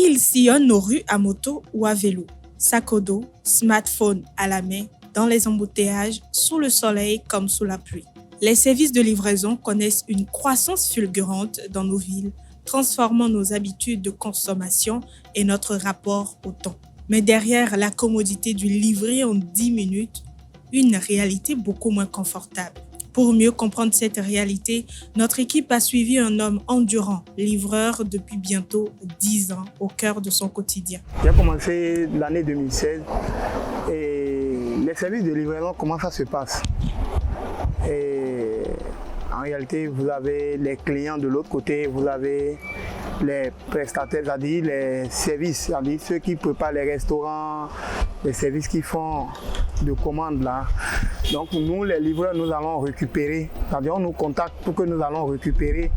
Ils sillonnent nos rues à moto ou à vélo, sac au dos, smartphone à la main, dans les embouteillages, sous le soleil comme sous la pluie. Les services de livraison connaissent une croissance fulgurante dans nos villes, transformant nos habitudes de consommation et notre rapport au temps. Mais derrière la commodité du livré en 10 minutes, une réalité beaucoup moins confortable. Pour mieux comprendre cette réalité, notre équipe a suivi un homme endurant, livreur depuis bientôt 10 ans, au cœur de son quotidien. J'ai commencé l'année 2016 et les services de livraison, comment ça se passe? Et en réalité, vous avez les clients de l'autre côté, vous avez les prestataires, c'est-à-dire les services, c'est-à-dire ceux qui préparent les restaurants, les services qui font de commandes là. Donc nous, les livreurs, nous allons récupérer, c'est-à-dire on nous contacte pour que nous allons récupérer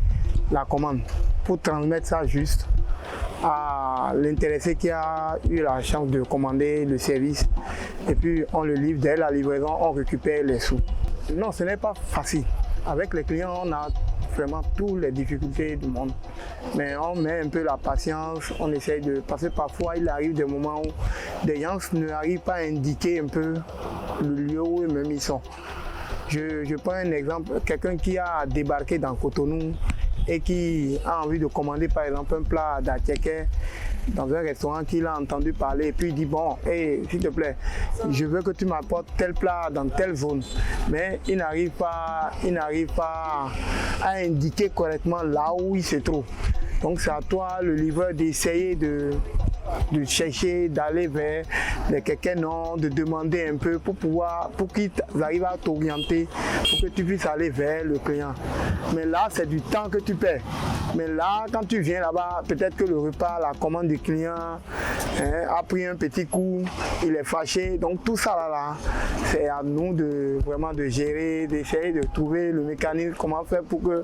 la commande, pour transmettre ça juste à l'intéressé qui a eu la chance de commander le service. Et puis on le livre, dès la livraison, on récupère les sous. Non, ce n'est pas facile. Avec les clients, on a vraiment toutes les difficultés du monde. Mais on met un peu la patience, on essaye de... Parce que parfois, il arrive des moments où des gens n'arrivent pas à indiquer un peu le lieu où eux-mêmes ils sont. Je prends un exemple, quelqu'un qui a débarqué dans Cotonou et qui a envie de commander par exemple un plat d'attiéké dans un restaurant qu'il a entendu parler et puis il dit bon, hey, s'il te plaît, je veux que tu m'apportes tel plat dans telle zone. Mais il n'arrive pas à indiquer correctement là où il se trouve. Donc c'est à toi, le livreur, d'essayer de chercher, d'aller vers quelqu'un, non, de demander un peu pour qu'ils arrivent à t'orienter, pour que tu puisses aller vers le client. Mais là, c'est du temps que tu perds. Mais là, quand tu viens là-bas, peut-être que le repas, la commande du client a pris un petit coup, il est fâché. Donc tout ça là, c'est à nous vraiment de gérer, d'essayer de trouver le mécanisme, comment faire pour que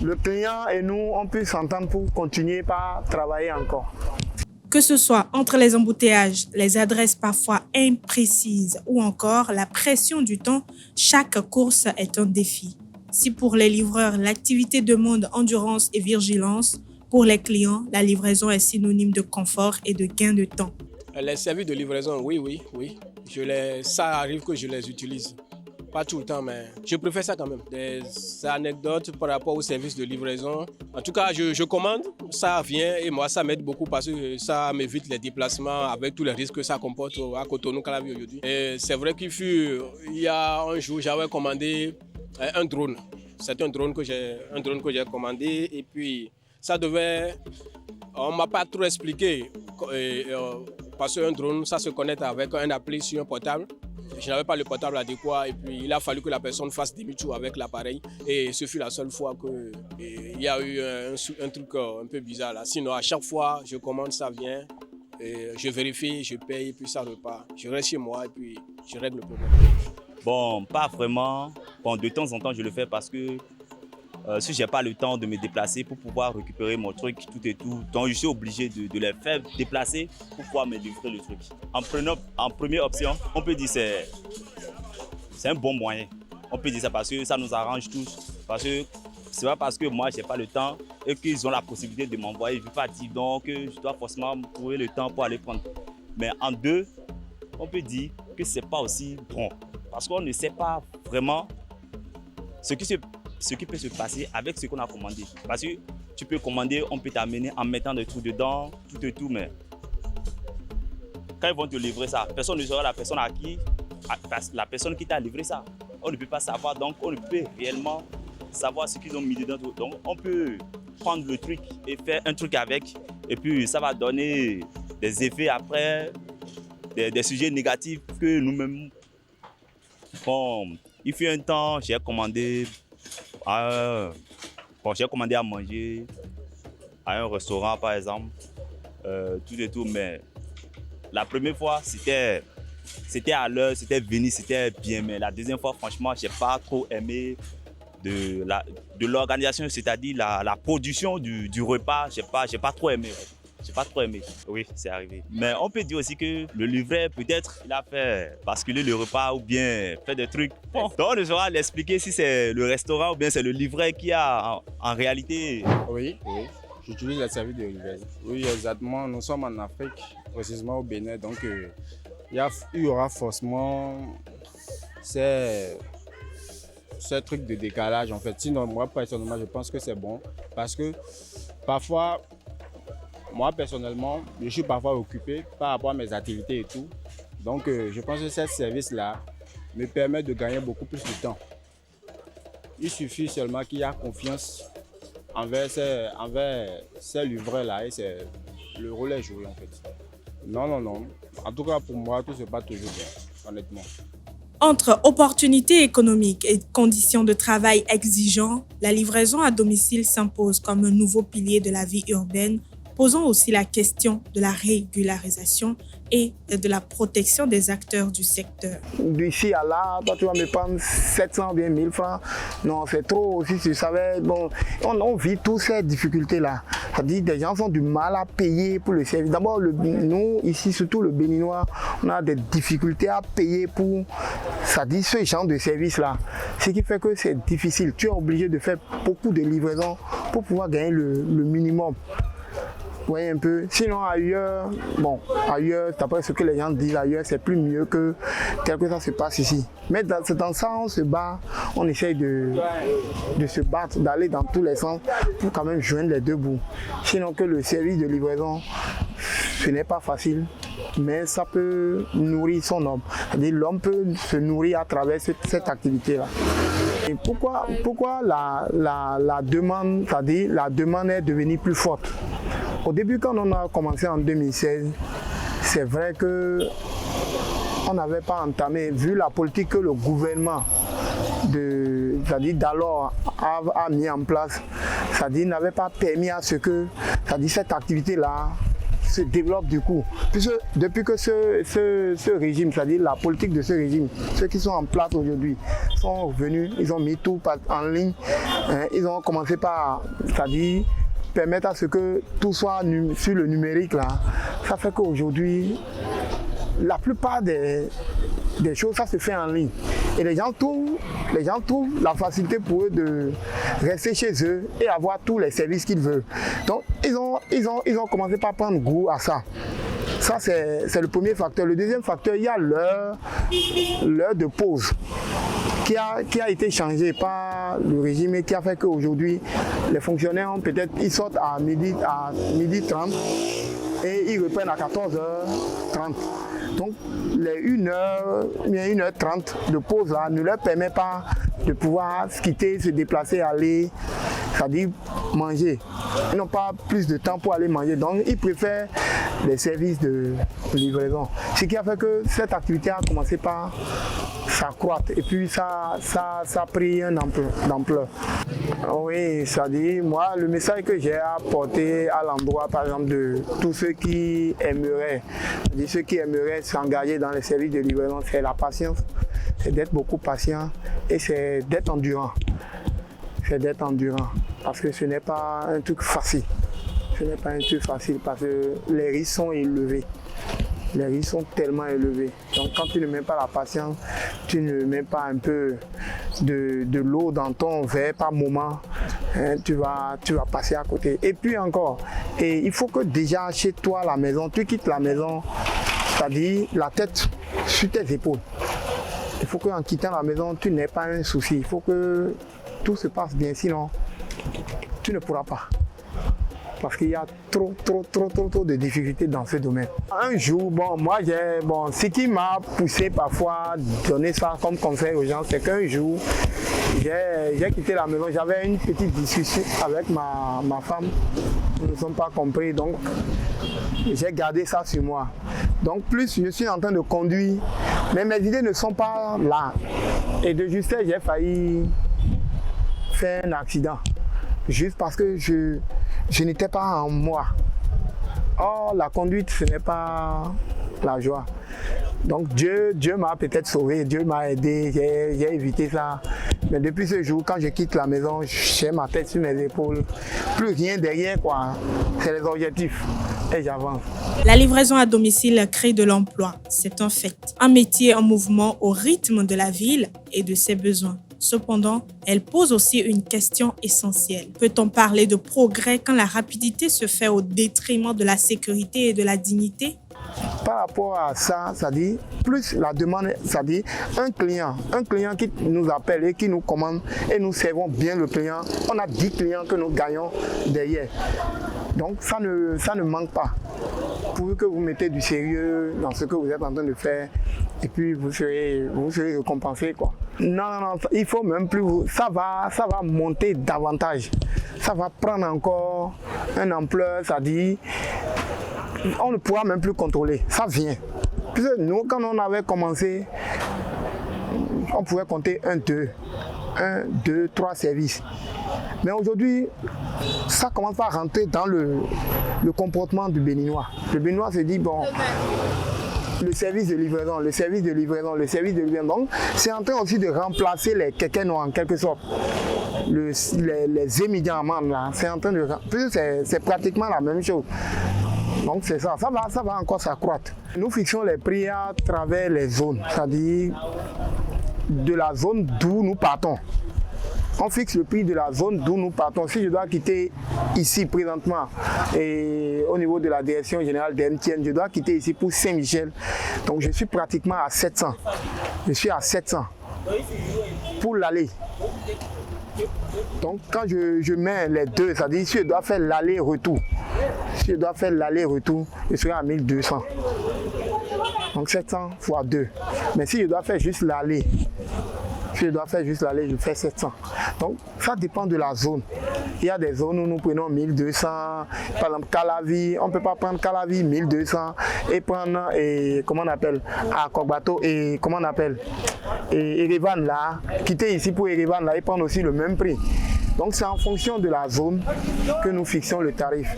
le client et nous, on puisse s'entendre pour continuer par travailler encore. Que ce soit entre les embouteillages, les adresses parfois imprécises ou encore la pression du temps, chaque course est un défi. Si pour les livreurs, l'activité demande endurance et vigilance, pour les clients, la livraison est synonyme de confort et de gain de temps. Les services de livraison, oui. Ça arrive que je les utilise. Pas tout le temps, mais je préfère ça quand même. Des anecdotes par rapport aux services de livraison. En tout cas, je commande, ça vient et moi, ça m'aide beaucoup parce que ça m'évite les déplacements avec tous les risques que ça comporte à Cotonou, Calavi aujourd'hui. Et c'est vrai qu'il y a un jour, j'avais commandé un drone. C'est un drone que j'ai commandé et puis ça devait... On ne m'a pas trop expliqué parce qu'un drone, ça se connecte avec un appli sur un portable. Je n'avais pas le portable adéquat et puis il a fallu que la personne fasse demi-tour avec l'appareil et ce fut la seule fois qu'il y a eu un truc un peu bizarre là. Sinon à chaque fois je commande, ça vient, et je vérifie, je paye et puis ça repart. Je reste chez moi et puis je règle le problème. Bon, pas vraiment. Bon, de temps en temps je le fais parce que si je n'ai pas le temps de me déplacer pour pouvoir récupérer mon truc, tout et tout, donc je suis obligé de les faire déplacer pour pouvoir me livrer le truc. En première option, on peut dire que c'est un bon moyen. On peut dire ça parce que ça nous arrange tous. Parce que c'est pas parce que moi je n'ai pas le temps et qu'ils ont la possibilité de m'envoyer, je ne vais pas dire donc je dois forcément trouver le temps pour aller prendre. Mais en deux, on peut dire que ce n'est pas aussi bon. Parce qu'on ne sait pas vraiment ce qui peut se passer avec ce qu'on a commandé. Parce que tu peux commander, on peut t'amener en mettant des trucs dedans, tout et tout, mais quand ils vont te livrer ça, personne ne saura la personne qui t'a livré ça. On ne peut pas savoir, donc on ne peut réellement savoir ce qu'ils ont mis dedans. Donc on peut prendre le truc et faire un truc avec, et puis ça va donner des effets après, des sujets négatifs que nous-mêmes... Bon, il fut un temps, j'ai commandé à manger à un restaurant par exemple, tout et tout, mais la première fois c'était à l'heure, c'était venu, c'était bien, mais la deuxième fois franchement j'ai pas trop aimé de l'organisation, c'est-à-dire la production du repas, j'ai pas trop aimé. J'ai pas trop aimé. Oui, c'est arrivé. Mais on peut dire aussi que le livreur, peut-être, il a fait basculer le repas ou bien fait des trucs. Bon, donc on ne saura l'expliquer si c'est le restaurant ou bien c'est le livreur qui a en réalité. Oui. J'utilise les services de livraison. Oui, exactement. Nous sommes en Afrique, précisément au Bénin. Donc, il y aura forcément ces trucs de décalage en fait. Sinon, moi personnellement, je pense que c'est bon parce que parfois, moi personnellement, je suis parfois occupé par rapport à mes activités et tout. Donc, je pense que ce service-là me permet de gagner beaucoup plus de temps. Il suffit seulement qu'il y ait confiance envers ces livreurs-là et le rôle est joué en fait. Non. En tout cas, pour moi, tout se passe toujours bien, honnêtement. Entre opportunités économiques et conditions de travail exigeantes, la livraison à domicile s'impose comme un nouveau pilier de la vie urbaine, posant aussi la question de la régularisation et de la protection des acteurs du secteur. D'ici à là, toi, tu vas me prendre 700 ou bien 1000 francs. Non, c'est trop aussi, tu savais. Bon, on vit toutes ces difficultés-là. C'est-à-dire des gens ont du mal à payer pour le service. D'abord, nous, ici, surtout le Béninois, on a des difficultés à payer pour ce genre de service-là. Ce qui fait que c'est difficile. Tu es obligé de faire beaucoup de livraisons pour pouvoir gagner le minimum. Vous voyez un peu. Sinon ailleurs, d'après ce que les gens disent ailleurs, c'est plus mieux que tel que ça se passe ici. Mais c'est dans ça on se bat, on essaye de se battre, d'aller dans tous les sens pour quand même joindre les deux bouts. Sinon que le service de livraison, ce n'est pas facile, mais ça peut nourrir son homme. C'est-à-dire l'homme peut se nourrir à travers cette activité-là. Et pourquoi la demande, c'est-à-dire la demande est devenue plus forte? Au début, quand on a commencé en 2016, c'est vrai qu'on n'avait pas entamé, vu la politique que le gouvernement d'alors a mis en place, c'est-à-dire n'avait pas permis à ce que cette activité-là se développe du coup. Puisque depuis que ce régime, c'est-à-dire la politique de ce régime, ceux qui sont en place aujourd'hui, sont revenus, ils ont mis tout en ligne, ils ont commencé par, c'est-à-dire permettre à ce que tout soit sur le numérique là. Ça fait qu'aujourd'hui, la plupart des choses, ça se fait en ligne. Et les gens trouvent la facilité pour eux de rester chez eux et avoir tous les services qu'ils veulent. Donc, ils ont commencé par prendre goût à ça. Ça, c'est le premier facteur. Le deuxième facteur, il y a l'heure de pause qui a été changée par le régime et qui a fait qu'aujourd'hui, les fonctionnaires, ils sortent à midi 30 et ils reprennent à 14h30. Donc, les 1h30 de pause là ne leur permet pas de pouvoir se quitter, se déplacer, aller, c'est-à-dire manger. Ils n'ont pas plus de temps pour aller manger, donc ils préfèrent les services de livraison. Ce qui a fait que cette activité a commencé par s'accroître et puis ça a pris un ampleur. Oui, c'est-à-dire, moi, le message que j'ai apporté à l'endroit, par exemple, de tous ceux qui aimeraient s'engager dans les services de livraison, c'est la patience, c'est d'être beaucoup patient et c'est d'être endurant. C'est d'être endurant parce que ce n'est pas un truc facile. Ce n'est pas un truc facile parce que les risques sont élevés. Les risques sont tellement élevés. Donc quand tu ne mets pas la patience, tu ne mets pas un peu de l'eau dans ton verre par moment, hein, tu vas passer à côté. Et puis encore, il faut que déjà chez toi à la maison, tu quittes la maison, c'est-à-dire la tête sur tes épaules. Il faut qu'en quittant la maison, tu n'aies pas un souci. Il faut que tout se passe bien, sinon tu ne pourras pas. Parce qu'il y a trop de difficultés dans ce domaine. Un jour, ce qui m'a poussé parfois à donner ça comme conseil aux gens, c'est qu'un jour, j'ai quitté la maison, j'avais une petite discussion avec ma femme. Nous ne sommes pas compris, donc j'ai gardé ça sur moi. Donc plus je suis en train de conduire, mais mes idées ne sont pas là. Et de justesse, j'ai failli faire un accident. Juste parce que je n'étais pas en moi. Or, la conduite, ce n'est pas la joie. Donc Dieu m'a peut-être sauvé, Dieu m'a aidé, j'ai évité ça. Mais depuis ce jour, quand je quitte la maison, j'ai ma tête sur mes épaules. Plus rien derrière, quoi. C'est les objectifs. Et j'avance. La livraison à domicile crée de l'emploi, c'est un fait. Un métier en mouvement au rythme de la ville et de ses besoins. Cependant, elle pose aussi une question essentielle. Peut-on parler de progrès quand la rapidité se fait au détriment de la sécurité et de la dignité? Par rapport à ça, c'est-à-dire, plus la demande, c'est-à-dire un client qui nous appelle et qui nous commande et nous servons bien le client, on a 10 clients que nous gagnons derrière. Donc ça ne manque pas. Pourvu que vous mettez du sérieux dans ce que vous êtes en train de faire et puis vous serez récompensé, quoi. Non, il faut même plus, ça va monter davantage. Ça va prendre encore une ampleur, c'est-à-dire on ne pourra même plus contrôler, ça vient. Puisque nous, quand on avait commencé, on pouvait compter 1, 2, 3 services. Mais aujourd'hui, ça commence à rentrer dans le comportement du Béninois. Le Béninois se dit, bon, le service de livraison. Donc, c'est en train aussi de remplacer les kékénos en quelque sorte. Les émigrants, là, c'est en train de... C'est pratiquement la même chose. Donc c'est ça va encore s'accroître. Nous fixons les prix à travers les zones, c'est-à-dire de la zone d'où nous partons. On fixe le prix de la zone d'où nous partons. Si je dois quitter ici présentement et au niveau de la direction générale d'MTN, je dois quitter ici pour Saint-Michel. Donc je suis pratiquement à 700. Je suis à 700 pour l'aller. Donc quand je mets les deux, c'est-à-dire si je dois faire l'aller-retour, je serai à 1200. Donc 700 fois 2. Mais si je dois faire juste l'aller, je fais 700. Donc ça dépend de la zone. Il y a des zones où nous prenons 1200. Par exemple, Calavi, on ne peut pas prendre Calavi 1200 et prendre, à Kogbato et Erevan là, quitter ici pour Erevan là et prendre aussi le même prix. Donc c'est en fonction de la zone que nous fixons le tarif.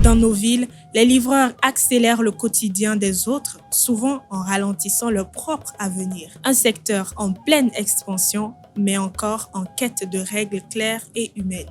Dans nos villes, les livreurs accélèrent le quotidien des autres, souvent en ralentissant leur propre avenir. Un secteur en pleine expansion, mais encore en quête de règles claires et humaines.